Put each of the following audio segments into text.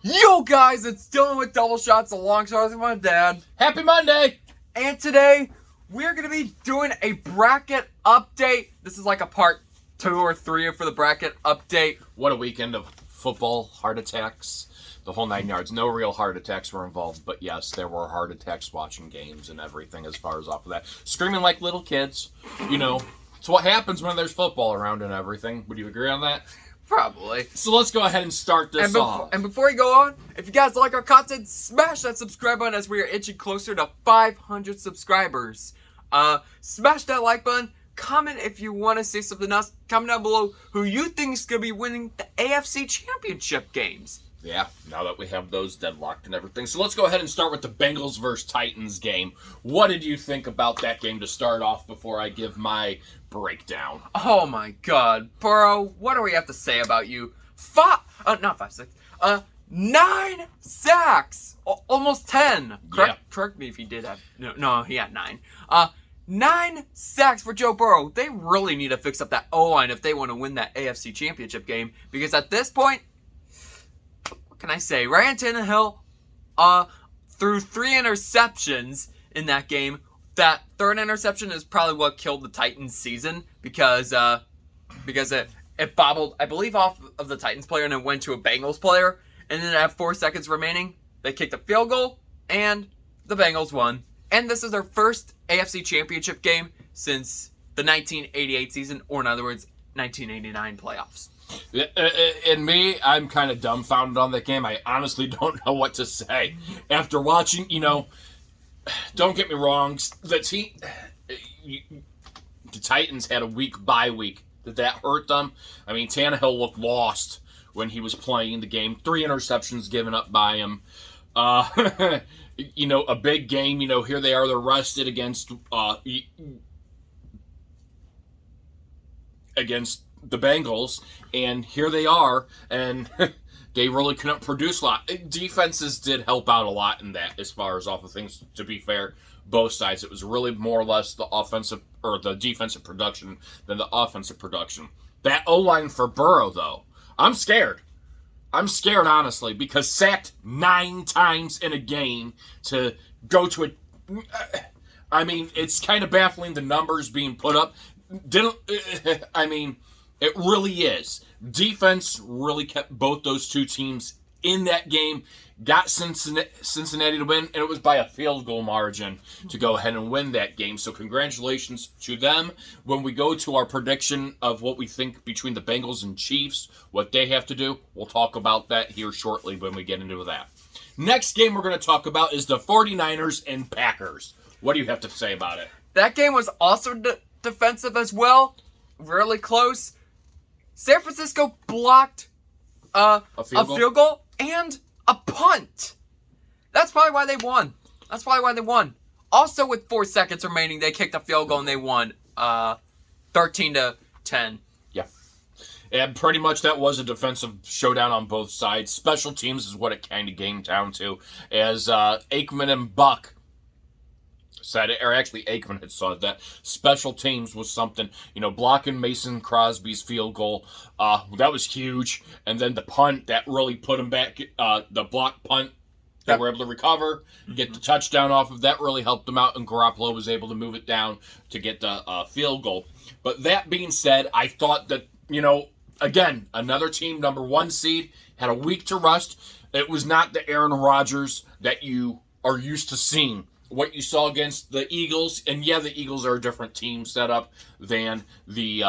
Yo guys, it's Dylan with Double Shots alongside with my dad. Happy Monday! And today, we're going to be doing a bracket update. This is like a part 2 or 3 for the bracket update. What a weekend of football, heart attacks, the whole 9 yards. No real heart attacks were involved, but yes, there were heart attacks watching games and everything as far as off of that. Screaming like little kids, you know. It's what happens when there's football around and everything. Would you agree on that? Probably. So let's go ahead and start this off. And before we go on, if you guys like our content, smash that subscribe button as we are inching closer to 500 subscribers. Smash that like button. Comment if you want to see something else. Comment down below who you think is going to be winning the AFC Championship games. Yeah, now that we have those deadlocked and everything. So let's go ahead and start with the Bengals versus Titans game. What did you think about that game to start off before I give my breakdown? Oh my god. Burrow, what do we have to say about you? 9 sacks! Almost 10. Correct me if he did have... No, he had 9. 9 sacks for Joe Burrow. They really need to fix up that O-line if they want to win that AFC Championship game. Because at this point... What can I say? Ryan Tannehill threw 3 interceptions in that game. That third interception is probably what killed the Titans' season because it bobbled, I believe, off of the Titans player and it went to a Bengals player. And then at 4 seconds remaining, they kicked a field goal and the Bengals won. And this is their first AFC Championship game since the 1988 season, or in other words, 1989 playoffs. And me, I'm kind of dumbfounded on that game. I honestly don't know what to say. After watching, don't get me wrong, the Titans had a week bye week. Did that hurt them? I mean, Tannehill looked lost when he was playing the game. 3 interceptions given up by him. A big game. Here they are. They're rested against the Bengals, and here they are, and they really couldn't produce a lot. Defenses did help out a lot in that, as far as off of things, to be fair, both sides. It was really more or less the offensive, or the defensive production than the offensive production. That O-line for Burrow, though, I'm scared. I'm scared, honestly, because sacked 9 times in a game to go to it's kind of baffling the numbers being put up. It really is. Defense really kept both those two teams in that game, got Cincinnati to win, and it was by a field goal margin to go ahead and win that game. So congratulations to them. When we go to our prediction of what we think between the Bengals and Chiefs, what they have to do, we'll talk about that here shortly when we get into that. Next game we're going to talk about is the 49ers and Packers. What do you have to say about it? That game was also defensive as well. Really close. San Francisco blocked a field goal and a punt. That's probably why they won. Also, with 4 seconds remaining, they kicked a field goal and they won 13-10. Yeah. And pretty much that was a defensive showdown on both sides. Special teams is what it kind of came down to. As Aikman and Buck said it, or actually Aikman had said that special teams was something, blocking Mason Crosby's field goal, that was huge, and then the punt that really put him back, the block punt, they were able to recover, get the touchdown off of that, really helped them out, and Garoppolo was able to move it down to get the field goal. But that being said, I thought that, again, another team, number 1 seed, had a week to rest. It was not the Aaron Rodgers that you are used to seeing. What you saw against the Eagles, and yeah, the Eagles are a different team setup than the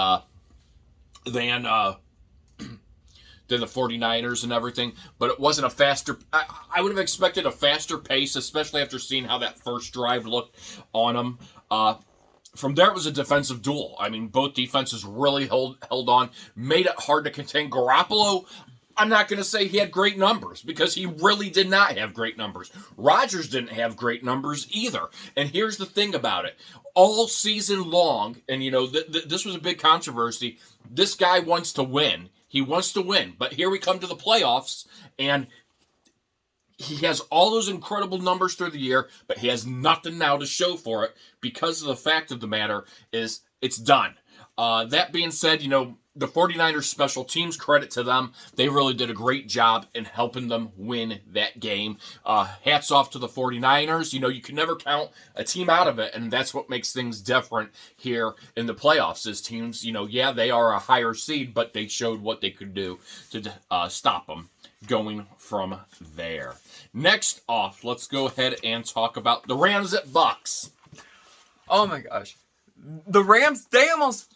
49ers and everything, but it wasn't a faster... I would have expected a faster pace, especially after seeing how that first drive looked on them. From there, it was a defensive duel. Both defenses really held on, made it hard to contain Garoppolo. I'm not going to say he had great numbers, because he really did not have great numbers. Rodgers didn't have great numbers either. And here's the thing about it. All season long, and this was a big controversy, this guy wants to win. He wants to win. But here we come to the playoffs, and he has all those incredible numbers through the year, but he has nothing now to show for it, because of the fact of the matter is it's done. That being said, the 49ers special teams, credit to them. They really did a great job in helping them win that game. Hats off to the 49ers. You can never count a team out of it, and that's what makes things different here in the playoffs. As teams, they are a higher seed, but they showed what they could do to stop them going from there. Next off, let's go ahead and talk about the Rams at Bucks. Oh my gosh. The Rams, they almost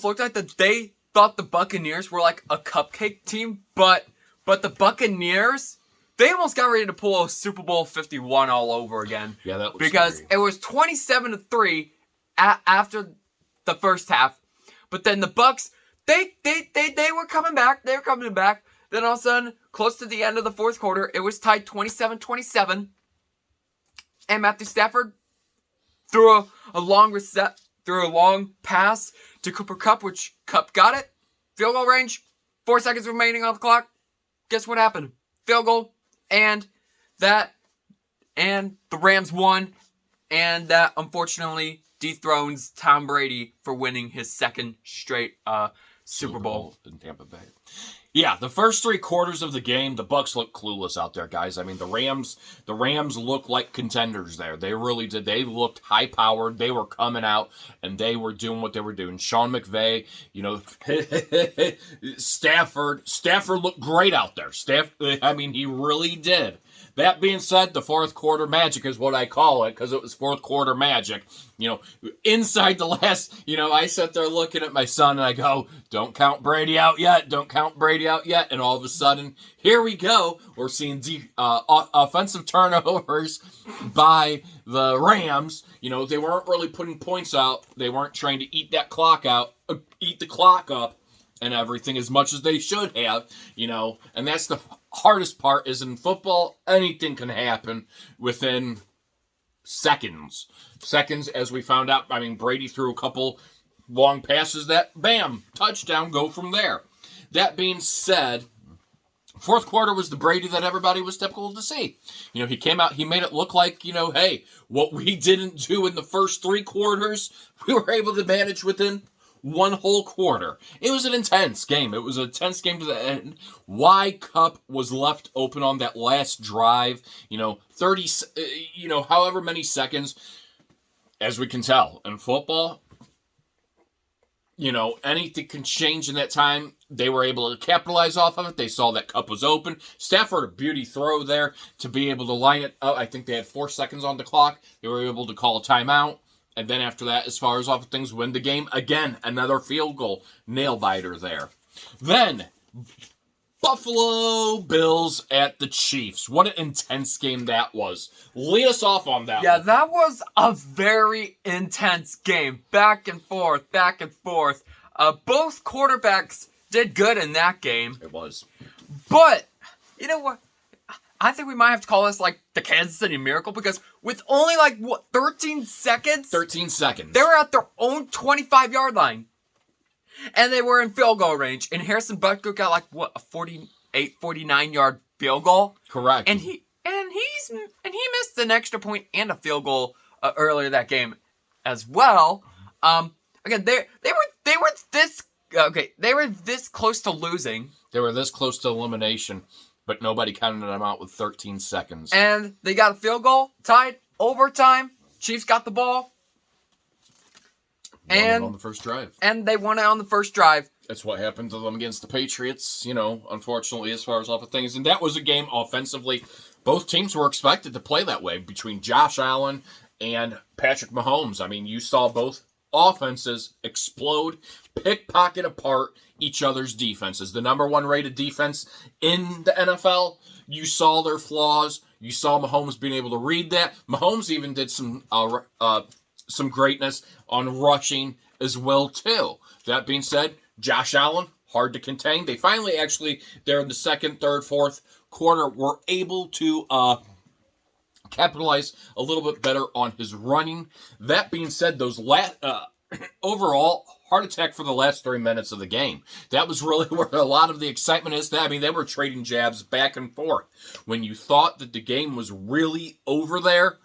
looked like they thought the Buccaneers were like a cupcake team, but the Buccaneers, they almost got ready to pull a Super Bowl 51 all over again. Yeah, that was because scary. It was 27-3 after the first half. But then the Bucks, they were coming back. They were coming back. Then all of a sudden, close to the end of the fourth quarter, it was tied 27-27. And Matthew Stafford threw a long pass to Cooper Kupp, which Kupp got it. Field goal range. 4 seconds remaining on the clock. Guess what happened? Field goal. And the Rams won. And that, unfortunately, dethrones Tom Brady for winning his second straight Super Bowl in Tampa Bay. Yeah, the first 3 quarters of the game, the Bucks looked clueless out there, guys. I mean, the Rams looked like contenders there. They really did. They looked high-powered. They were coming out, and they were doing what they were doing. Sean McVay, Stafford looked great out there. He really did. That being said, the fourth quarter magic is what I call it, because it was fourth quarter magic. Inside the last, I sat there looking at my son and I go, don't count Brady out yet. Don't count Brady out yet. And all of a sudden, here we go. We're seeing offensive turnovers by the Rams. They weren't really putting points out. They weren't trying to eat the clock up and everything as much as they should have, and that's the hardest part. Is in football, anything can happen within seconds, as we found out. I mean, Brady threw a couple long passes that, bam, touchdown, go from there. That being said, fourth quarter was the Brady that everybody was typical to see. He came out, he made it look like, hey, what we didn't do in the first 3 quarters, we were able to manage within 1 whole quarter. It was an intense game. It was a tense game to the end. Why Kupp was left open on that last drive, 30, however many seconds, as we can tell in football, anything can change in that time. They were able to capitalize off of it. They saw that Kupp was open. Stafford, a beauty throw there to be able to line it up. I think they had 4 seconds on the clock. They were able to call a timeout. And then after that, as far as off things, win the game. Again, another field goal. Nail-biter there. Then, Buffalo Bills at the Chiefs. What an intense game that was. Lead us off on that one. That was a very intense game. Back and forth, back and forth. Both quarterbacks did good in that game. It was. But, you know what? I think we might have to call this like the Kansas City Miracle, because with only 13 seconds? 13 seconds. They were at their own 25-yard line. And they were in field goal range. And Harrison Butker got a 48, 49-yard field goal. Correct. And he missed an extra point and a field goal earlier that game as well. Again, they were this close to losing. They were this close to elimination. But nobody counted them out with 13 seconds. And they got a field goal, tied, overtime. Chiefs got the ball. Won it on the first drive. And they won it on the first drive. That's what happened to them against the Patriots, unfortunately, as far as all the things. And that was a game offensively. Both teams were expected to play that way between Josh Allen and Patrick Mahomes. I mean, you saw both offenses explode, pickpocket apart each other's defenses. The number 1 rated defense in the NFL, you saw their flaws. You saw Mahomes being able to read that. Mahomes even did some greatness on rushing as well, too. That being said, Josh Allen, hard to contain. They finally there in the second, third, fourth quarter, were able to capitalize a little bit better on his running. That being said, those overall heart attack for the last 3 minutes of the game. That was really where a lot of the excitement is. I mean, they were trading jabs back and forth. When you thought that the game was really over there,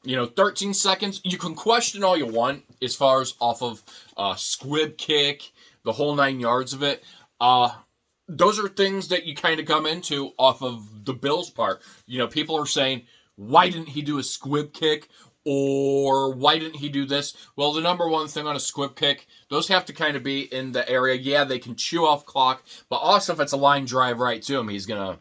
13 seconds. You can question all you want as far as off of squib kick, the whole 9 yards of it. Those are things that you kind of come into off of the Bills' part. People are saying, why didn't he do a squib kick? Or why didn't he do this? Well, the number one thing on a squib kick, those have to kind of be in the area. Yeah, they can chew off clock, but also if it's a line drive right to him, he's going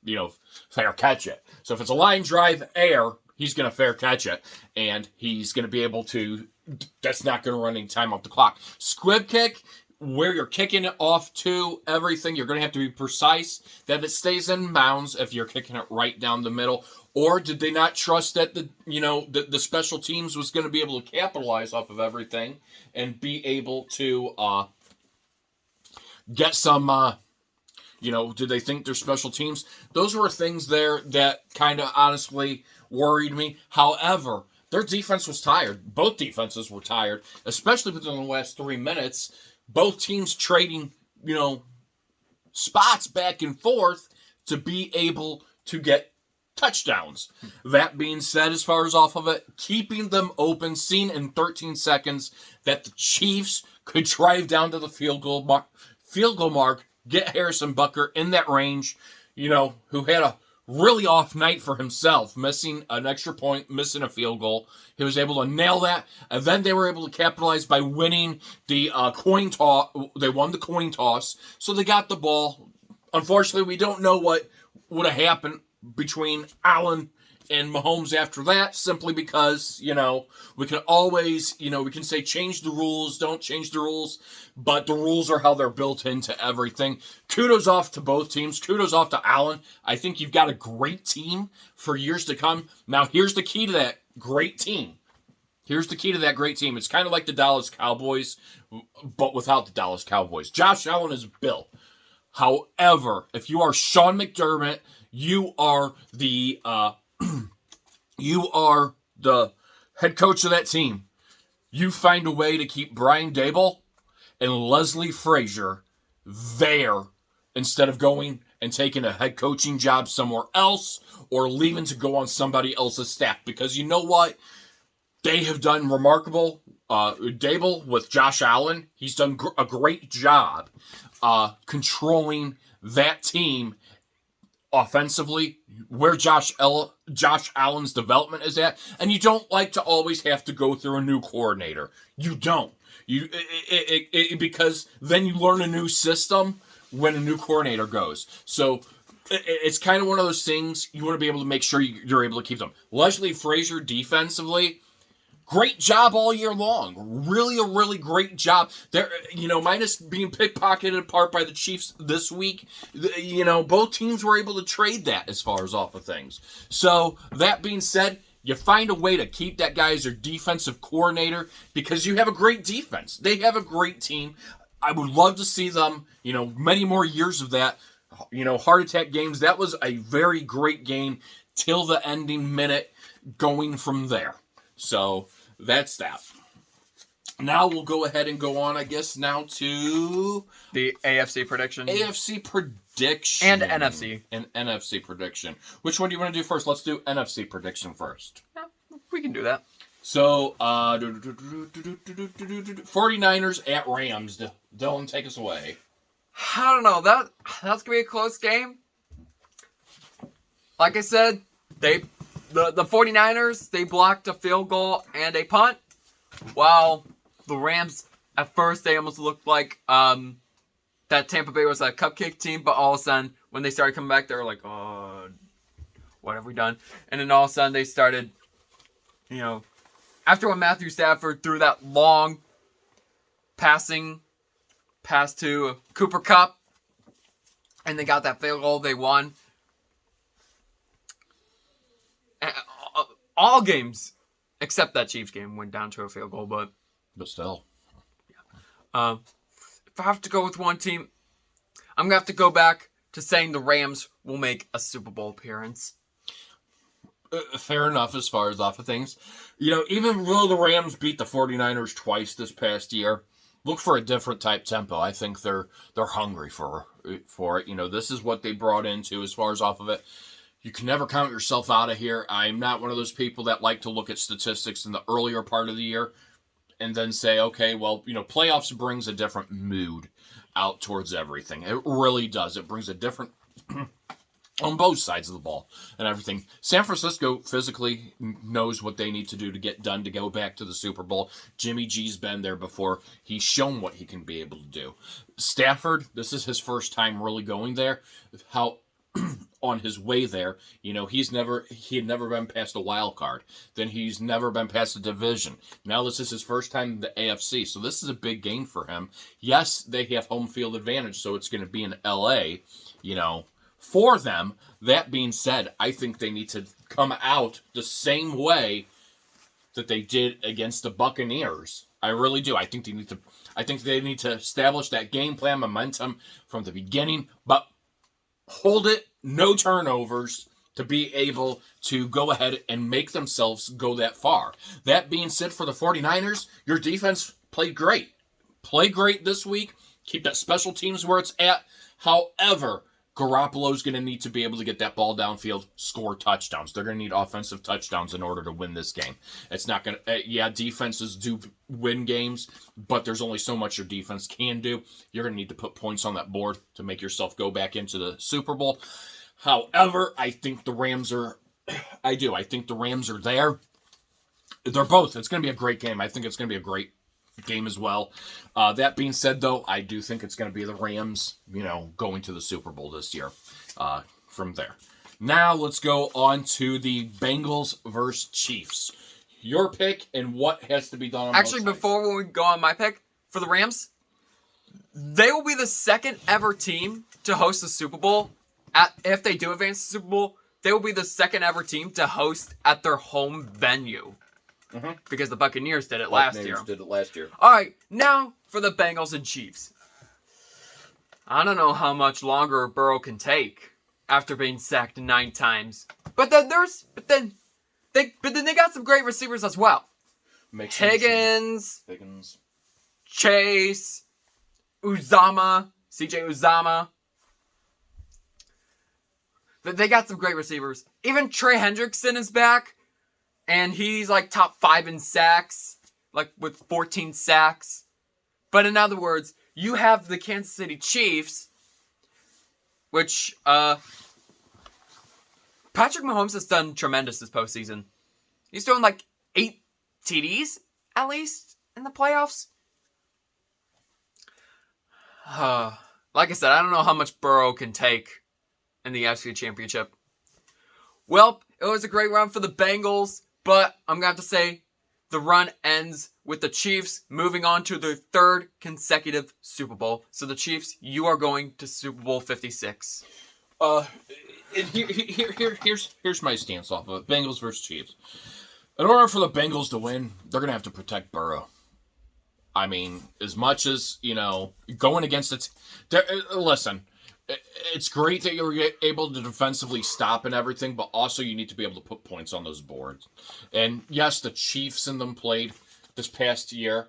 to, fair catch it. So if it's a line drive air, he's going to fair catch it, and he's going to be able to, that's not going to run any time off the clock. Squib kick, where you're kicking it off to everything, you're going to have to be precise that it stays in bounds if you're kicking it right down the middle. Or did they not trust that the special teams was going to be able to capitalize off of everything and be able to get some, did they think their special teams? Those were things there that kind of honestly worried me. However, their defense was tired. Both defenses were tired, especially within the last 3 minutes. Both teams trading, spots back and forth to be able to get touchdowns. That being said, as far as off of it, keeping them open, seeing in 13 seconds that the Chiefs could drive down to the field goal mark, get Harrison Butker in that range, who had a really off night for himself, missing an extra point, missing a field goal. He was able to nail that, and then they were able to capitalize by winning the coin toss. They won the coin toss, so they got the ball. Unfortunately, we don't know what would have happened between Allen and Mahomes after that, simply because, we can always, we can say change the rules, don't change the rules, but the rules are how they're built into everything. Kudos off to both teams. Kudos off to Allen. I think you've got a great team for years to come. Now, here's the key to that great team. It's kind of like the Dallas Cowboys, but without the Dallas Cowboys. Josh Allen is built. However, if you are Sean McDermott, you are the head coach of that team. You find a way to keep Brian Dable and Leslie Frazier there instead of going and taking a head coaching job somewhere else or leaving to go on somebody else's staff. Because you know what? They have done remarkable. Dable with Josh Allen, he's done a great job controlling that team offensively, where Josh Allen's development is at, and you don't like to always have to go through a new coordinator. You don't. Because then you learn a new system when a new coordinator goes. So it's kind of one of those things you want to be able to make sure you're able to keep them. Leslie Frazier defensively, great job all year long. Really a really great job. There, minus being pickpocketed apart by the Chiefs this week, both teams were able to trade that as far as off of things. So, that being said, you find a way to keep that guy as your defensive coordinator because you have a great defense. They have a great team. I would love to see them, many more years of that. Heart attack games. That was a very great game till the ending minute going from there. So, that's that. Now we'll go ahead and go on, I guess, now to the AFC prediction. AFC prediction. And NFC. And NFC prediction. Which one do you want to do first? Let's do NFC prediction first. Yeah, we can do that. So, 49ers at Rams. Dylan, take us away. I don't know. That's going to be a close game. Like I said, The 49ers, they blocked a field goal and a punt. While the Rams, at first, they almost looked like that Tampa Bay was a cupcake team. But all of a sudden, when they started coming back, they were like, oh, what have we done? And then all of a sudden, they started, after when Matthew Stafford threw that long passing pass to Cooper Kupp, and they got that field goal, they won. All games, except that Chiefs game, went down to a field goal, but still. Yeah. If I have to go with one team, I'm going to have to go back to saying the Rams will make a Super Bowl appearance. Fair enough as far as off of things. Even though the Rams beat the 49ers twice this past year, look for a different type tempo. I think they're hungry for it. This is what they brought into as far as off of it. you can never count yourself out of here. I'm not one of those people that like to look at statistics in the earlier part of the year and then say, okay, well, playoffs brings a different mood out towards everything. It really does. It brings a different on both sides of the ball and everything. San Francisco physically knows what they need to do to get done to go back to the Super Bowl. Jimmy G's been there before. He's shown what he can be able to do. Stafford, this is his first time really going there. How on his way there, he had never been past a wild card. Then he's never been past a division. Now this is his first time in the AFC, so this is a big game for him. Yes, they have home field advantage, so it's going to be in LA, for them. That being said, I think they need to come out the same way that they did against the Buccaneers. I really do. I think they need to establish that game plan momentum from the beginning, but hold it, no turnovers, to be able to go ahead and make themselves go that far. That being said, for the 49ers, your defense played great. Play great this week. Keep that special teams where it's at. However, Garoppolo's going to need to be able to get that ball downfield, score touchdowns. They're going to need offensive touchdowns in order to win this game. It's not going to, defenses do win games, but there's only so much your defense can do. You're going to need to put points on that board to make yourself go back into the Super Bowl. However, I think the Rams are there. They're both. It's going to be a great game. I think it's going to be a great game as well. That being said, though, I do think it's going to be the Rams, going to the Super Bowl this year from there. Now let's go on to the Bengals versus Chiefs. Your pick and what has to be done on Actually, before we go on my pick, for the Rams, they will be the second ever team to host the Super Bowl. If they do advance the Super Bowl, they will be the second ever team to host at their home venue. Mm-hmm. Because the Buccaneers did it last year. All right, now for the Bengals and Chiefs. I don't know how much longer Burrow can take after being sacked 9 times. But then they got some great receivers as well. Higgins, Chase, CJ Uzama. They got some great receivers. Even Trey Hendrickson is back. And he's like top 5 in sacks, like with 14 sacks. But in other words, you have the Kansas City Chiefs, which Patrick Mahomes has done tremendous this postseason. He's throwing like 8 TDs at least in the playoffs. Like I said, I don't know how much Burrow can take in the AFC Championship. Well, it was a great run for the Bengals. But I'm going to have to say the run ends with the Chiefs moving on to their 3rd consecutive Super Bowl. So the Chiefs, you are going to Super Bowl 56. Here's my stance off of it. Bengals versus Chiefs. In order for the Bengals to win, they're going to have to protect Burrow. I mean, as much as, going against it. Listen. It's great that you're able to defensively stop and everything, but also you need to be able to put points on those boards. And yes, the Chiefs and them played this past year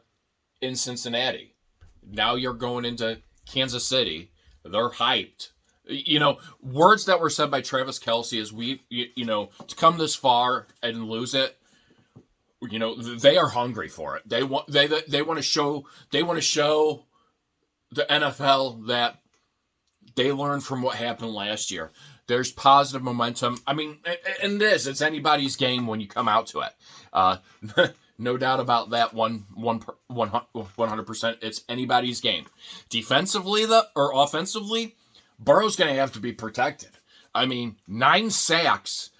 in Cincinnati. Now you're going into Kansas City. They're hyped. Words that were said by Travis Kelce is to come this far and lose it. They are hungry for it. They want to show the NFL that they learned from what happened last year. There's positive momentum. I mean, it's anybody's game when you come out to it. No doubt about that. 100%. It's anybody's game. Defensively, or offensively, Burrow's going to have to be protected. I mean, 9 sacks.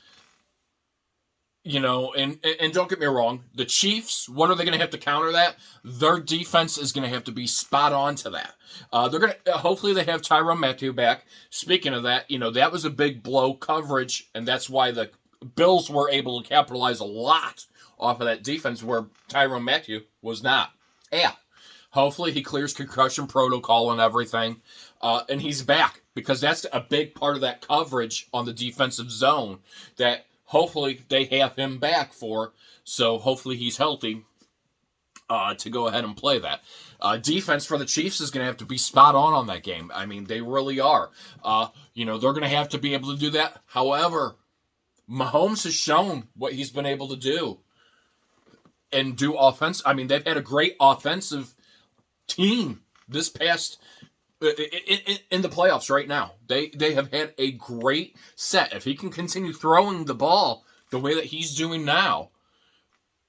And don't get me wrong, the Chiefs, what are they going to have to counter that? Their defense is going to have to be spot on to that. They're going to hopefully they have Tyrann Mathieu back. Speaking of that, that was a big blow coverage, and that's why the Bills were able to capitalize a lot off of that defense where Tyrann Mathieu was not. Yeah. Hopefully he clears concussion protocol and everything, and he's back, because that's a big part of that coverage on the defensive zone that hopefully they have him back for, so hopefully he's healthy to go ahead and play that. Defense for the Chiefs is going to have to be spot on that game. I mean, they really are. They're going to have to be able to do that. However, Mahomes has shown what he's been able to do and do offense. I mean, they've had a great offensive team this past in the playoffs right now. They have had a great set. If he can continue throwing the ball the way that he's doing now,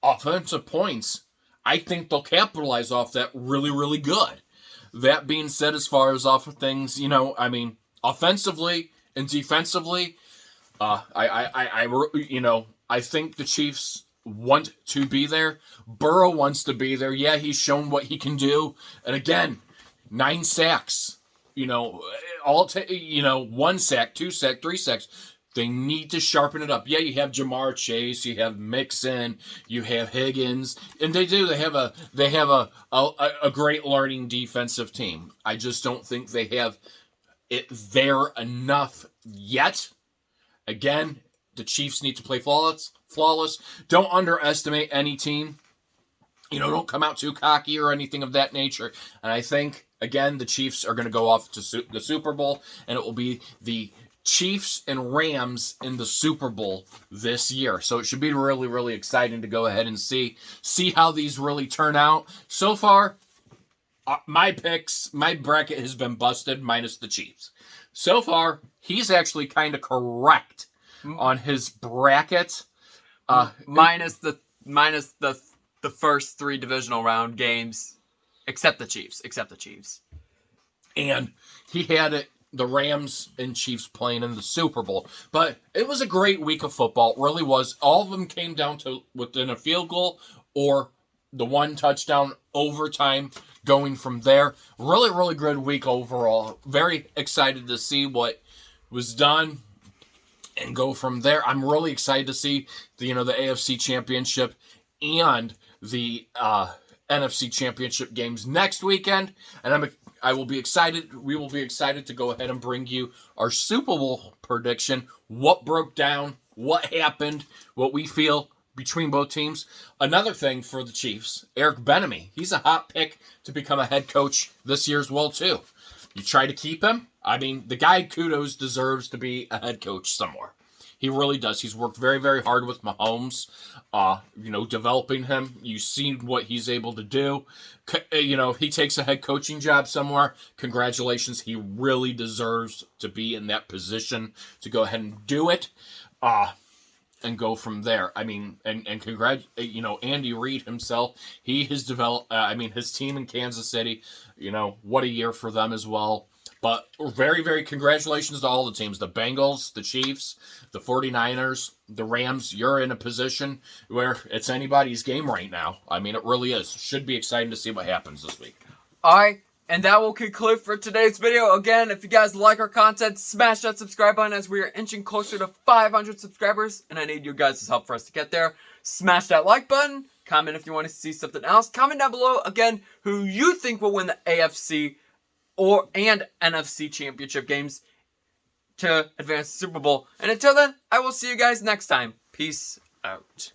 offensive points, I think they'll capitalize off that really, really good. That being said, as far as off of things, I mean, offensively and defensively, I think the Chiefs want to be there. Burrow wants to be there. Yeah, he's shown what he can do. And again, 9 sacks. 1 sack, 2 sacks, 3 sacks. They need to sharpen it up. Yeah, you have Jamar Chase, you have Mixon, you have Higgins, and they do. They have a great learning defensive team. I just don't think they have it there enough yet. Again, the Chiefs need to play flawless. Don't underestimate any team. Don't come out too cocky or anything of that nature. And I think, again, the Chiefs are going to go off to the Super Bowl, and it will be the Chiefs and Rams in the Super Bowl this year. So it should be really, really exciting to go ahead and see how these really turn out. So far, my bracket has been busted, minus the Chiefs. So far, he's actually kind of correct on his bracket. Minus the first 3 divisional round games, except the Chiefs. And he had the Rams and Chiefs playing in the Super Bowl. But it was a great week of football. It really was. All of them came down to within a field goal or the 1 touchdown overtime going from there. Really, really good week overall. Very excited to see what was done and go from there. I'm really excited to see the AFC Championship and the NFC Championship games next weekend, and I will be excited. We will be excited to go ahead and bring you our Super Bowl prediction. What broke down? What happened? What we feel between both teams. Another thing for the Chiefs, Eric Bieniemy. He's a hot pick to become a head coach this year as well too. You try to keep him. I mean, the guy, kudos, deserves to be a head coach somewhere. He really does. He's worked very, very hard with Mahomes, developing him. You've seen what he's able to do. If he takes a head coaching job somewhere, congratulations. He really deserves to be in that position to go ahead and do it and go from there. I mean, and Andy Reid himself, he has developed, his team in Kansas City, what a year for them as well. But very, very congratulations to all the teams. The Bengals, the Chiefs, the 49ers, the Rams. You're in a position where it's anybody's game right now. I mean, it really is. Should be exciting to see what happens this week. All right, and that will conclude for today's video. Again, if you guys like our content, smash that subscribe button as we are inching closer to 500 subscribers, and I need your guys' help for us to get there. Smash that like button. Comment if you want to see something else. Comment down below, again, who you think will win the AFC and NFC championship games to advance the Super Bowl. And until then, I will see you guys next time. Peace out.